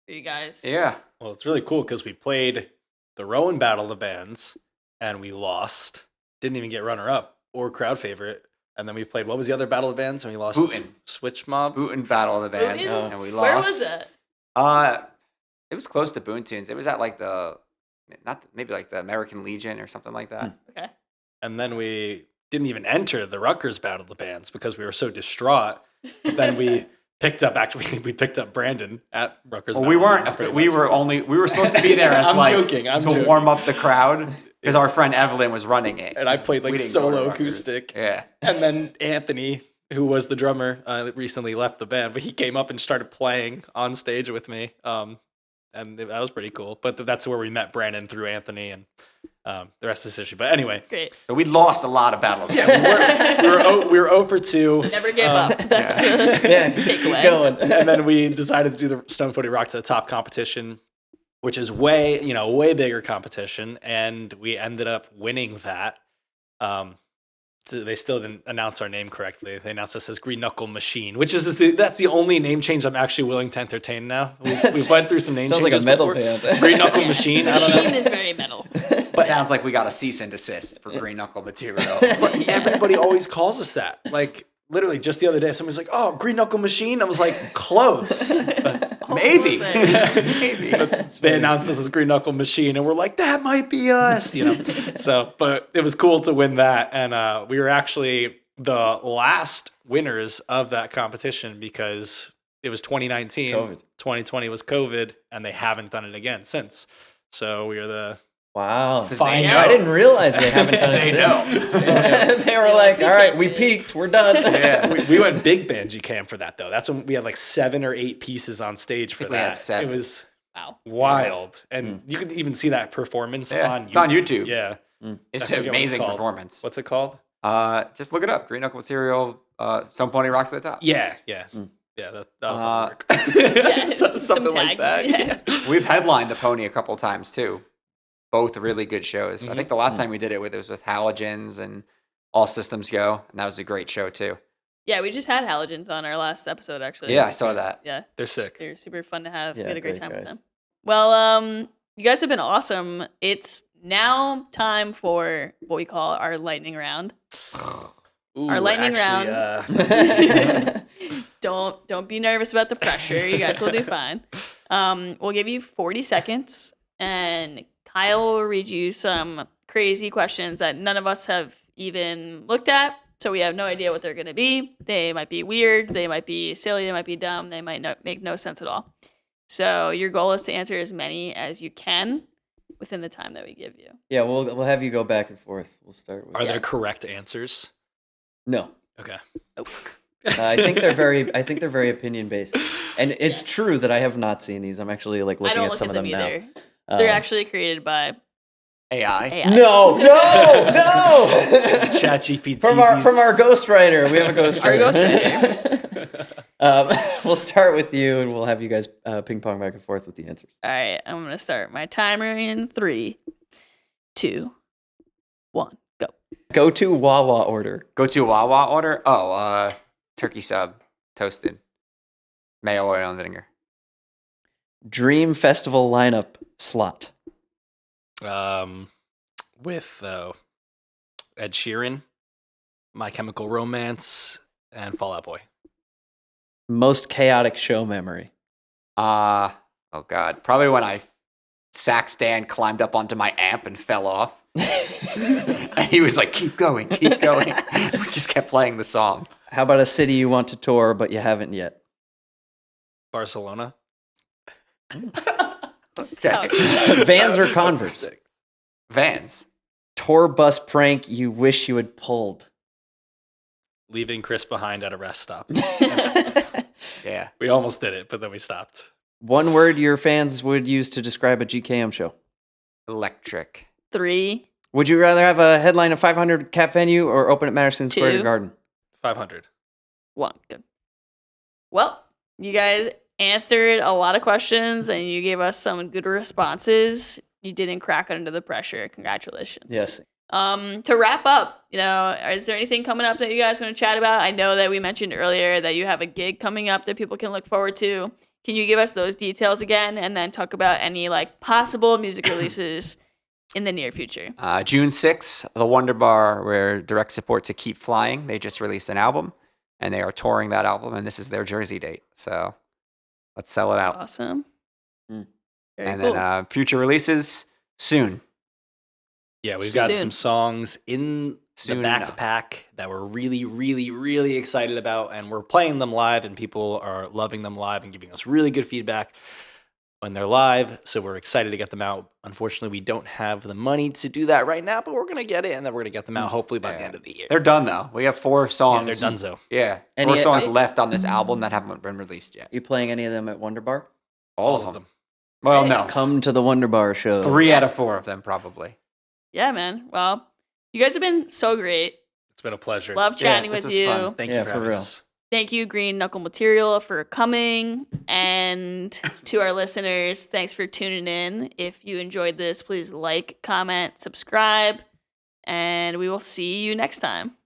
for you guys. Yeah. Well, it's really cool because we played the Rowan Battle of the Bands and we lost. Didn't even get runner up or crowd favorite. And then we played, what was the other Battle of the Bands? And we lost to Bootin'. Switch Mob. Bootin' Battle of the Bands, Bootin'? and we lost. Where was that? It was close to Boone Tunes. It was at like maybe like the American Legion or something like that. Okay. And then we didn't even enter the Rutgers Battle of the Bands because we were so distraught. Then we picked up Brandon at Rutgers. Well, Battle we of the weren't. Bands pretty We much. were supposed to be there as I'm like joking, I'm to joking. warm up the crowd because our friend Evelyn was running it. And I played We like didn't go to solo Rutgers. acoustic. Yeah. And then Anthony, who was the drummer, recently left the band, but he came up and started playing on stage with me. And that was pretty cool. But that's where we met Brandon through Anthony, and the rest is history. But anyway, It's great. So we lost a lot of battles. we were 0 for 2. Never give up. That's the Yeah, takeaway. keep going. And then we decided to do the Stone Footy Rock to the Top competition, which is way bigger competition, and we ended up winning that. So they still didn't announce our name correctly. They announced us as Green Knuckle Machine, which that's the only name change I'm actually willing to entertain now. We've went through some name Sounds like changes a metal before. band. Green Knuckle Yeah. Machine. I don't Machine know. is very metal. But sounds like we got a cease and desist for Green Knuckle Material. But everybody always calls us that. Like literally just the other day, somebody's like, "Oh, Green Knuckle Machine." I was like, "Close." But Maybe. What was it? Maybe. they announced us as Green Knuckle Machine, and we're like, "That might be us," So, but it was cool to win that, and we were actually the last winners of that competition because it was 2019. COVID. 2020 was COVID, and they haven't done it again since. So we are the Wow. Fine. know. I didn't realize they haven't done it They since. know. They were like, We all right, can't we do this." peaked. We're done. Yeah. we went big band GKM for that though. That's when we had like 7 or 8 pieces on stage for think we had that. 7. It was Wow. wild, and you could even see that performance Yeah, on YouTube. it's on YouTube. Yeah, It's I forget what an it's amazing called. performance. What's it called? Just look it up. Green Knuckle Material, Stone Pony Rocks to the Top. Yeah. Yeah. Mm. Yeah. That'll work. Yeah, Something some like tags, that. yeah. We've headlined the Pony a couple times too. Both really good shows. I think the last time we did it was with Halogens and All Systems Go, and that was a great show too. Yeah, we just had Halogens on our last episode, actually. Yeah, I saw that. Yeah, They're sick. they're super fun to have. Yeah, We had a great great time with guys. them. Well, you guys have been awesome. It's now time for what we call our lightning round. Our lightning round. Don't be nervous about the pressure. You guys will do fine. We'll give you 40 seconds, and Kyle will read you some crazy questions that none of us have even looked at. So we have no idea what they're going to be. They might be weird. They might be silly. They might be dumb. They might not make no sense at all. So your goal is to answer as many as you can within the time that we give you. Yeah, we'll have you go back and forth. We'll start with. Are there correct answers? No. Okay. I think they're very opinion based, and it's true that I have not seen these. I'm actually like I looking don't at look some at of them them either. now. They're actually created by AI. AI. No. ChatGPT. from our ghostwriter. We have a ghostwriter. Our We'll start with you, and we'll have you guys ping pong back and forth with the answers. All right, I'm going to start my timer in 3, 2, 1, go. Go to Wawa order. Go to Wawa order. Oh, turkey sub, toasted, mayo, oil, and vinegar. Dream festival lineup slot. With Ed Sheeran, My Chemical Romance, and Fall Out Boy. Most chaotic show memory. Oh God, probably when I sax Dan climbed up onto my amp and fell off. And he was like, keep going. We just kept playing the song. How about a city you want to tour but you haven't yet? Barcelona. Okay. Vans or Converse? Vans. Tour bus prank you wish you had pulled. Leaving Chris behind at a rest stop. Yeah. We almost did it, but then we stopped. One word your fans would use to describe a GKM show. Electric. 3, Would you rather have a headline of 500 cap venue or open at Madison Square 2. Garden? 500. 1, go. Well, you guys answered a lot of questions and you gave us some good responses. You didn't crack under the pressure. Congratulations. Yes. To wrap up, is there anything coming up that you guys want to chat about? I know that we mentioned earlier that you have a gig coming up that people can look forward to. Can you give us those details again and then talk about any possible music releases in the near future? June 6th, the Wonder Bar, where direct support to Keep Flying. They just released an album, and they are touring that album, and this is their Jersey date. So let's sell it out. Awesome. Very And cool. then future releases soon. Yeah, we've got Soon. some songs in Soon the enough. backpack that we're really, really, really excited about, and we're playing them live, and people are loving them live and giving us really good feedback when they're live. So we're excited to get them out. Unfortunately, we don't have the money to do that right now, but we're gonna get it, and then we're gonna get them out hopefully by the Yeah. end of the year. They're done, though. We have 4 Yeah, songs. they're donezo. Yeah. Any 4 songs exci- left on this album that haven't been released yet. You playing any of them at Wonder Bar? All of them. Well, Hey, no. Come to the Wonder Bar show. 3 out of 4 of them, probably. Yeah, man. Well, you guys have been so great. It's been a pleasure. Love chatting this with is you. fun. Thank Yeah, you for for having real. us. Thank you, Green Knuckle Material, for coming. And to our listeners, thanks for tuning in. If you enjoyed this, please like, comment, subscribe, and we will see you next time.